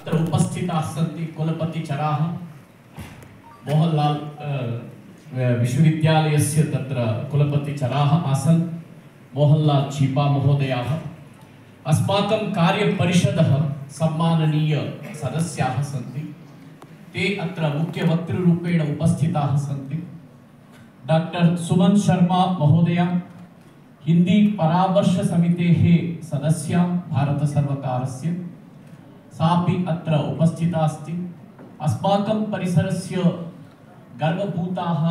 अत्र उपस्थिताः सन्ति कुलपतिचराः मोहनलाल विश्वविद्यालयस्य तत्र कुलपतिचराः आसन् मोहनलाल चीपा महोदयाः अस्माकं कार्यपरिषदः सम्माननीय सदस्याः सन्ति ते अत्र मुख्यवक्तृरूपेण उपस्थिताः सन्ति डॉक्टर सुमन शर्मा महोदया हिंदी परामर्श समितेः सदस्या भारत सर्वकारस्य सापि अत्र उपस्थिता अस्ति अस्माकं परिसरस्य गर्वभूताः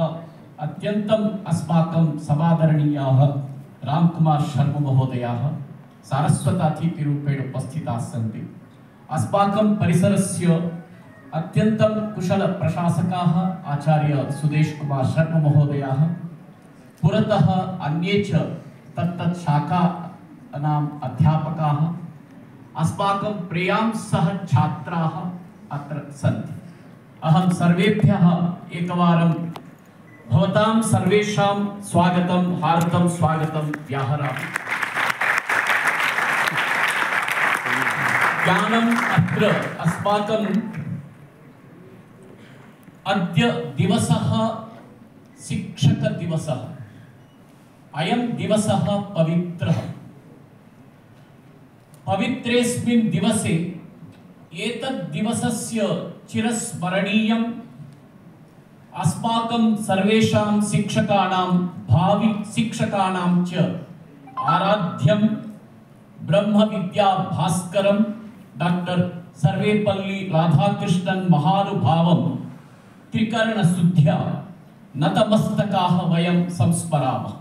अत्यन्तम् अस्माकं समादरणीयाः रामकुमार शर्मा महोदयाः सारस्वतातिथिरूपेण उपस्थिताः सन्ति अस्माकं परिसरस्य अत्यन्तं कुशल प्रशासकाः आचार्य सुदेश कुमार शर्मा महोदयाः पुरतः अन्ये च तत्तत् शाखानाम् अध्यापकाः अस्माकं प्रियांसः छात्राः अत्र सन्ति अहं सर्वेभ्यः एकवारं भवतां सर्वेषां स्वागतं हार्दं स्वागतं व्याहरामि ज्ञानम् अत्र अस्माकं अद्य दिवसः शिक्षक दिवसः अयं दिवसः पवित्रः पवित्रेस्मिन् दिवसे एतद् दिवसस्य चिरस्मरणीयम् अस्माकं सर्वेषां शिक्षकाणां भावि शिक्षकाणां च आराध्यं ब्रह्मविद्या भास्करं डॉक्टर सर्वेपल्ली राधाकृष्णन् महानुभावं त्रिकरणशुद्ध्या नतमस्तकाः वयं संस्मरामः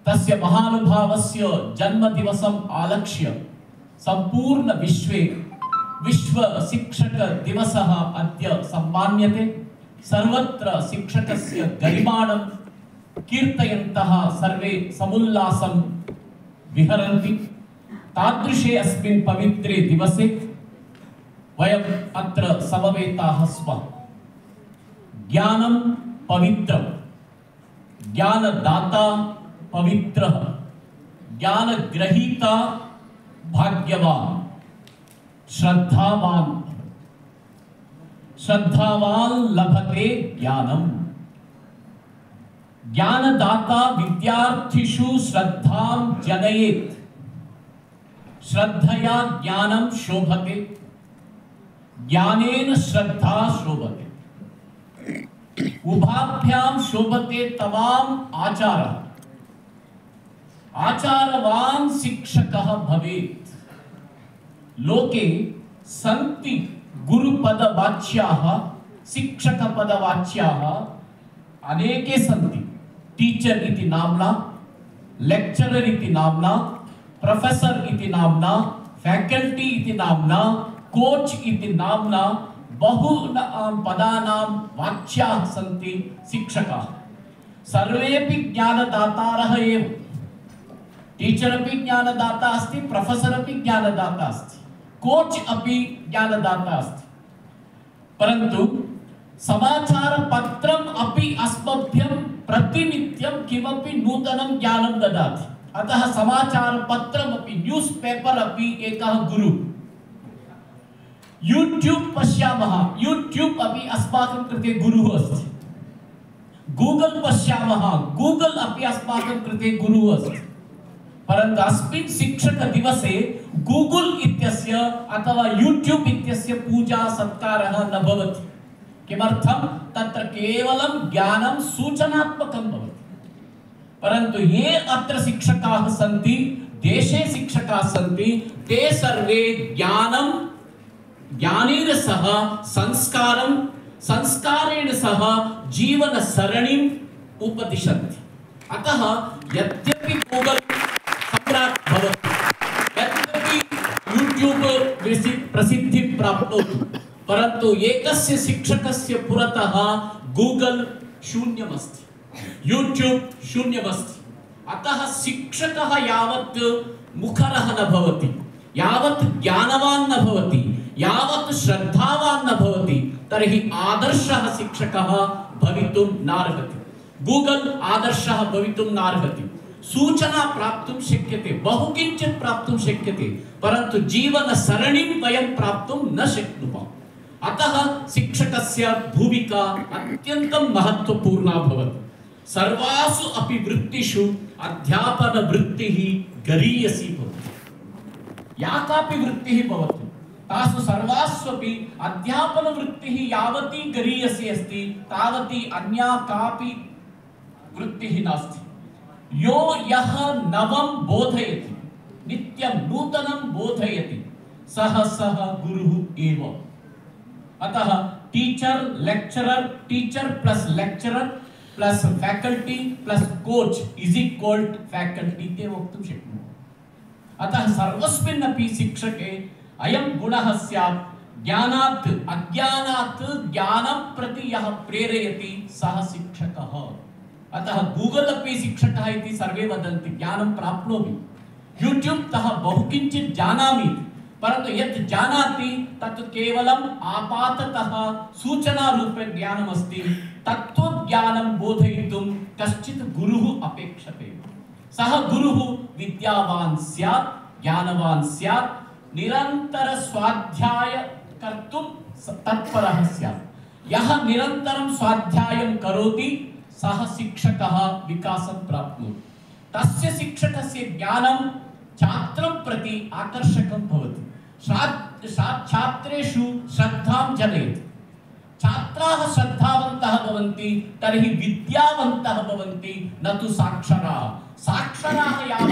तस्य महानुभावस्य जन्मदिवसम् आलक्ष्य संपूर्ण विश्वे विश्व शिक्षक दिवसः अद्य सम्मान्यते सर्वत्र शिक्षकस्य गरिमाणं कीर्तयन्तः सर्वे समुल्लासं विहरन्ति तादृशे अस्मिन् पवित्रे दिवसे वयम् अत्र समवेताः स्मः ज्ञानं पवित्रं ज्ञानदाता पवित्रः ज्ञानग्रहीता भाग्यवान् श्रद्धावान् लभते ज्ञानम् ज्ञानदाता विद्यार्थिषु श्रद्धां जनयेत् श्रद्धया ज्ञानं शोभते ज्ञानेन श्रद्धा शोभते उभाभ्यां शोभते तमाम आचारः आचारवान् शिक्षकः भवेत् लोके सन्ति गुरुपदवाच्याः शिक्षकपदवाच्याः अनेके सन्ति टीचर इति नाम्ना लेक्चरर इति नाम्ना प्रोफेसर इति नाम्ना फैकल्टी इति नाम्ना कोच इति नाम्ना बहुनां पदानां वाच्याः सन्ति शिक्षकाः सर्वेपि ज्ञानदातारः एव टीचर अपि ज्ञानदाता अस्ति प्रोफेसर अपि ज्ञानदाता अस्ति कोच अपि ज्ञानदाता अस्ति परन्तु समाचारपत्रम् अपि अस्मभ्यं प्रतिनित्यं किमपि नूतनं ज्ञानं ददाति अतः समाचारपत्रमपि न्यूस् पेपर् अपि एकः गुरुः यूट्यूब पश्यामः यूट्यूब अपि अस्माकं कृते गुरुः अस्ति गूगल पश्यामः गूगल अपि अस्माकं कृते गुरुः अस्ति परन्तु अस्मिन् शिक्षक दिवसे गूगल इत्यस्य अथवा यूट्यूब इत्यस्य पूजा सत्कारः न भवति किमर्थं तत्र केवलं ज्ञानं सूचनात्मकं भवति परन्तु ये अत्र शिक्षकाः सन्ति देशे शिक्षकाः सन्ति ते सर्वे ज्ञानं ज्ञानेन सह संस्कारं संस्कारेण सह जीवन सरणिम् उपदिशन्ति अतः यद्यपि गूगल सम्राट् भवति यद्यपि यूट्यूब प्रसिद्धि प्राप्नोति परन्तु एकस्य शिक्षकस्य पुरतः गूगल शून्यमस्ति यूट्यूब शून्यमस्ति अतः शिक्षकः यावत् मुखरः न भवति यावत् ज्ञानवान् न भवति यावत् श्रद्धावान् न भवति तर्हि आदर्शः शिक्षकः भवितुं नार्हति गूगल आदर्शः भवितुं नार्हति सूचना प्राप्तुं शक्यते बहु किञ्चित् प्राप्तुं शक्यते परन्तु जीवनसरणिं वयं प्राप्तुं न शक्नुमः। अतः शिक्षकस्य भूमिका अत्यन्तं महत्त्वपूर्णा भवति। सर्वासु अपि वृत्तिषु अध्यापनवृत्तिः गरीयसी भवति। या कापि वृत्तिः भवतु, तासु सर्वास्वपि अध्यापनवृत्तिः यावती गरीयसी अस्ति तावती अन्या कापि वृत्तिः नास्ति। यो यः नवं बोधयति, नित्यं नूतनं बोधयति, सः गुरुः एव। अतः teacher plus lecturer plus faculty plus coach is equal to faculty इति वक्तुं शक्नुमः। अतः सर्वस्मिन् अपि शिक्षके अयं गुणः स्यात्, ज्ञानात् अज्ञानात् ज्ञानं प्रति यः प्रेरयति सः शिक्षकः। अतः गूगल अपि शिक्षकः इति सर्वे वदन्ति, ज्ञानं प्राप्नोमि, यूट्यूब तः बहु किञ्चित् जानामि, परन्तु यत् जानाति तत् केवलम् आपाततः सूचनारूपे ज्ञानमस्ति। तत्त्वज्ञानं बोधयितुं कश्चित् गुरुः अपेक्षते। सः गुरुः विद्यावान् स्यात्, ज्ञानवान् स्यात्, निरन्तर स्वाध्याय कर्तुं तत्परः स्यात्। यः निरन्तरं स्वाध्यायं करोति सः शिक्षकः विकासं प्राप्नोति। तस्य शिक्षकस्य ज्ञानं छात्रं प्रति आकर्षकं भवति। छात्रेषु श्रद्धां जनयति। छात्राः श्रद्धावन्तः भवन्ति तर्हि विद्यावन्तः भवन्ति, न तु साक्षराः। साक्षराः यावत्